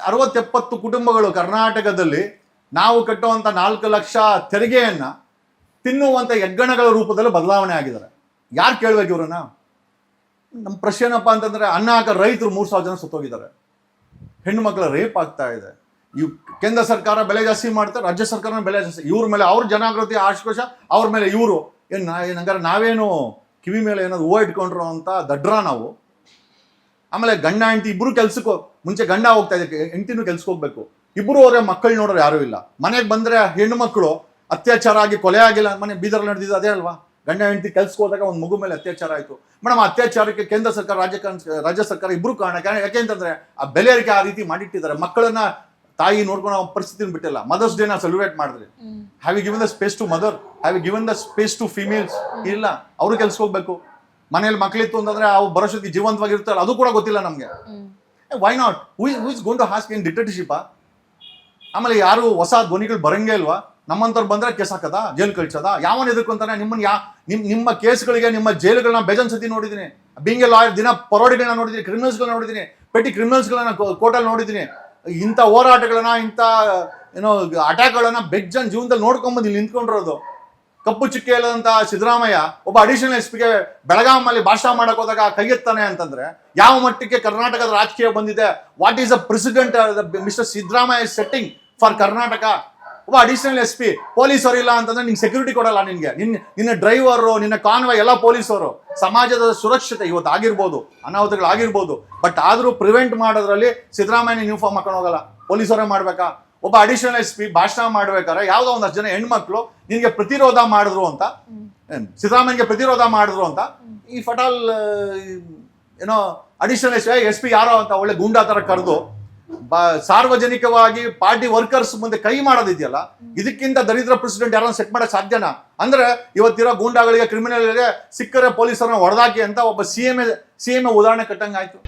60-70 ಕುಟುಂಬಗಳು ಕರ್ನಾಟಕದಲ್ಲಿ ನಾವು ಕಟ್ಟುವಂಥ 4 ಲಕ್ಷ ತೆರಿಗೆಯನ್ನ ತಿನ್ನುವಂಥ ಹೆಗ್ಗಣಗಳ ರೂಪದಲ್ಲಿ ಬದಲಾವಣೆ ಆಗಿದ್ದಾರೆ. ಯಾರು ಕೇಳ್ಬೇಕು ಇವ್ರನ್ನ? ನಮ್ಮ ಪ್ರಶ್ನೆ ಏನಪ್ಪ ಅಂತಂದ್ರೆ, ಅನ್ನ ಹಾಕ ರೈತರು 3,000 ಜನ ಸತ್ತೋಗಿದ್ದಾರೆ. ಹೆಣ್ಣು ಮಕ್ಕಳ ರೇಪ್ ಆಗ್ತಾ ಇದೆ. ಇವ್ ಕೇಂದ್ರ ಸರ್ಕಾರ ಬೆಲೆ ಜಾಸ್ತಿ ಮಾಡ್ತಾರೆ, ರಾಜ್ಯ ಸರ್ಕಾರ ಬೆಲೆ ಜಾಸ್ತಿ. ಇವ್ರ ಮೇಲೆ ಅವ್ರ ಜನಾಗೃತಿ ಆಶ್ಕೋಶ, ಅವ್ರ ಮೇಲೆ ಇವರು ಹಂಗಾರೆ ನಾವೇನು ಕಿವಿ ಮೇಲೆ ಏನಾದ್ರು ಹೂವು ಇಟ್ಕೊಂಡ್ರು ಅಂತ ದಡ್ರ ನಾವು. ಆಮೇಲೆ ಗಂಡ ಹೆಂಡತಿ ಇಬ್ರು ಕೆಲ್ಸಕ್ಕೆ, ಮುಂಚೆ ಗಂಡ ಹೋಗ್ತಾ ಇದೆ, ಹೆಂಡತಿನೂ ಕೆಲ್ಸಕ್ಕೆ ಹೋಗ್ಬೇಕು. ಇಬ್ರು ಅವರೇ ಮಕ್ಕಳು ನೋಡೋರು ಯಾರೂ ಇಲ್ಲ. ಮನೆಗೆ ಬಂದ್ರೆ ಹೆಣ್ಣು ಮಕ್ಕಳು ಅತ್ಯಾಚಾರ ಆಗಿ ಕೊಲೆ ಆಗಿಲ್ಲ. ಮನೆ ಬೀದರ್ ನಡೆದಿದ್ದು ಅದೇ ಅಲ್ವಾ? ಗಂಡ ಹೆಂಡತಿ ಕೆಲ್ಸಕ್ಕೆ ಹೋದಾಗ ಒಂದು ಮಗು ಮೇಲೆ ಅತ್ಯಾಚಾರ ಆಯಿತು. ಮೇಡಮ್, ಅತ್ಯಾಚಾರಕ್ಕೆ ಕೇಂದ್ರ ಸರ್ಕಾರ ರಾಜ್ಯ ಸರ್ಕಾರ ಇಬ್ರು ಕಾರಣ. ಯಾಕೆ ಅಂತಂದ್ರೆ ಆ ಬೆಲೆ ಏರಿಕೆ ಆ ರೀತಿ ಮಾಡಿಟ್ಟಿದ್ದಾರೆ. ಮಕ್ಕಳನ್ನ ತಾಯಿ ನೋಡ್ಕೊಳ್ಳೋ ಪರಿಸ್ಥಿತಿನ ಬಿಟ್ಟಿಲ್ಲ. ಮದರ್ಸ್ ಡೇನ ಸೆಲೆಬ್ರೇಟ್ ಮಾಡಿದ್ರಿ. Have you given the space to mother? Have you given the space to females? ಇಲ್ಲ, ಅವರು ಕೆಲ್ಸಕ್ಕೆ ಹೋಗ್ಬೇಕು. ಮನೇಲಿ ಮಕ್ಕಳಿತ್ತು ಅಂತಂದ್ರೆ ಅವು ಬರೋಷ್ಟೊತ್ತಿಗೆ ಜೀವಂತವಾಗಿರ್ತಾರೆ, ಅದು ಕೂಡ ಗೊತ್ತಿಲ್ಲ ನಮಗೆ. Why not? Who is going to ask in dictatorship? ಆಮೇಲೆ ಯಾರು ಹೊಸ ಧ್ವನಿಗಳು ಬರಂಗೇ ಇಲ್ವಾ? ನಮ್ಮಂತವ್ರು ಬಂದ್ರೆ ಕೇಸ್ ಹಾಕದ, ಜೈಲ್ ಕಳ್ಸದ? ಯಾವನ್ ಎದುರ್ಕೊಂತಾನೆ ನಿಮ್ಮನ್ನ? ನಿಮ್ಮ ಕೇಸ್ಗಳಿಗೆ ನಿಮ್ಮ ಜೈಲುಗಳನ್ನ ಬೇಜನ್ ಸತಿ ನೋಡಿದ್ದೀನಿ. ಬೀಂಗ್ ಎ ಲಾಯರ್ ದಿನ ಪರೋಡಿಗಳನ್ನ ನೋಡಿದ್ದೀನಿ, ಕ್ರಿಮಿನಲ್ಸ್ಗಳನ್ನ ನೋಡಿದ್ದೀನಿ, ಪೆಟ್ಟಿ ಕ್ರಿಮಿನಲ್ಸ್ಗಳನ್ನ ಕೋರ್ಟಲ್ಲಿ ನೋಡಿದ್ದೀನಿ. ಇಂಥ ಹೋರಾಟಗಳನ್ನ, ಇಂಥ ಏನೋ ಅಟ್ಯಾಕ್ಗಳನ್ನ ಬೆಜ್ಜನ್ ಜೀವನದಲ್ಲಿ ನೋಡ್ಕೊಂಬಂದು ಇಲ್ಲಿ ನಿಂತ್ಕೊಂಡಿರೋದು. ಕಪ್ಪು ಚುಕ್ಕೆ ಇಲ್ಲದಂತ ಸಿದ್ದರಾಮಯ್ಯ ಒಬ್ಬ ಅಡಿಷನಲ್ ಎಸ್ಪಿಗೆ ಬೆಳಗಾಮಲ್ಲಿ ಭಾಷಣ ಮಾಡಕ್ ಹೋದಾಗ ಕೈಯೆತ್ತಾನೆ ಅಂತಂದ್ರೆ ಯಾವ ಮಟ್ಟಕ್ಕೆ ಕರ್ನಾಟಕದ ರಾಜಕೀಯ ಬಂದಿದೆ? What is the president mister Siddaramaiah setting for Karnataka? ಒಬ್ಬ ಅಡಿಷನಲ್ ಎಸ್ ಪಿ ಪೊಲೀಸರು ಇಲ್ಲ ಅಂತಂದ್ರೆ ನಿಂಗೆ ಸೆಕ್ಯೂರಿಟಿ ಕೊಡಲ್ಲ. ನಿನ್ನ ಡ್ರೈವರು, ನಿನ್ನ ಕಾನ್ವಾಯ್ ಎಲ್ಲ ಪೊಲೀಸರು. ಸಮಾಜದ ಸುರಕ್ಷತೆ ಇವತ್ತು ಆಗಿರ್ಬೋದು, ಅನಾಹುತಗಳಾಗಿರ್ಬೋದು, ಬಟ್ ಆದ್ರೂ ಪ್ರಿವೆಂಟ್ ಮಾಡೋದ್ರಲ್ಲಿ ಸಿದ್ದರಾಮಯ್ಯ ಯೂನಿಫಾರ್ಮ್ ಹಾಕೊಂಡು ಹೋಗಲ್ಲ, ಪೊಲೀಸರೇ ಮಾಡ್ಬೇಕಾ? ಒಬ್ಬ ಅಡಿಷನಲ್ ಎಸ್ ಪಿ ಭಾಷಣ ಮಾಡ್ಬೇಕಾದ್ರೆ ಯಾವ್ದೋ ಒಂದಷ್ಟು ಜನ ಹೆಣ್ಮಕ್ಳು ನಿನ್ಗೆ ಪ್ರತಿರೋಧ ಮಾಡಿದ್ರು ಅಂತ, ಸಿದ್ದರಾಮಯ್ಯಗೆ ಪ್ರತಿರೋಧ ಮಾಡಿದ್ರು ಅಂತ ಈ ಫಟಾಲ್ ಏನೋ ಅಡಿಷನಲ್ ಎಸ್ ಪಿ ಯಾರೋ ಅಂತ ಒಳ್ಳೆ ಗೂಂಡಾ ತರ ಕರೆದು ಸಾರ್ವಜನಿಕವಾಗಿ ಪಾರ್ಟಿ ವರ್ಕರ್ಸ್ ಮುಂದೆ ಕೈ ಮಾಡೋದಿದೆಯಲ್ಲ, ಇದಕ್ಕಿಂತ ದರಿದ್ರ ಪ್ರೆಸಿಡೆಂಟ್ ಯಾರನ್ನ ಸೆಟ್ ಮಾಡಕ್ ಸಾಧ್ಯನಾ? ಅಂದ್ರೆ ಇವತ್ತಿರೋ ಗೂಂಡಾಗಳಿಗೆ, ಕ್ರಿಮಿನಲ್ಗಳಿಗೆ ಸಿಕ್ಕರೆ ಪೊಲೀಸರನ್ನ ಹೊಡೆದಾಕಿ ಅಂತ ಒಬ್ಬ ಸಿ ಎಂ ಉದಾಹರಣೆ ಕಟ್ಟಂಗಾಯ್ತು.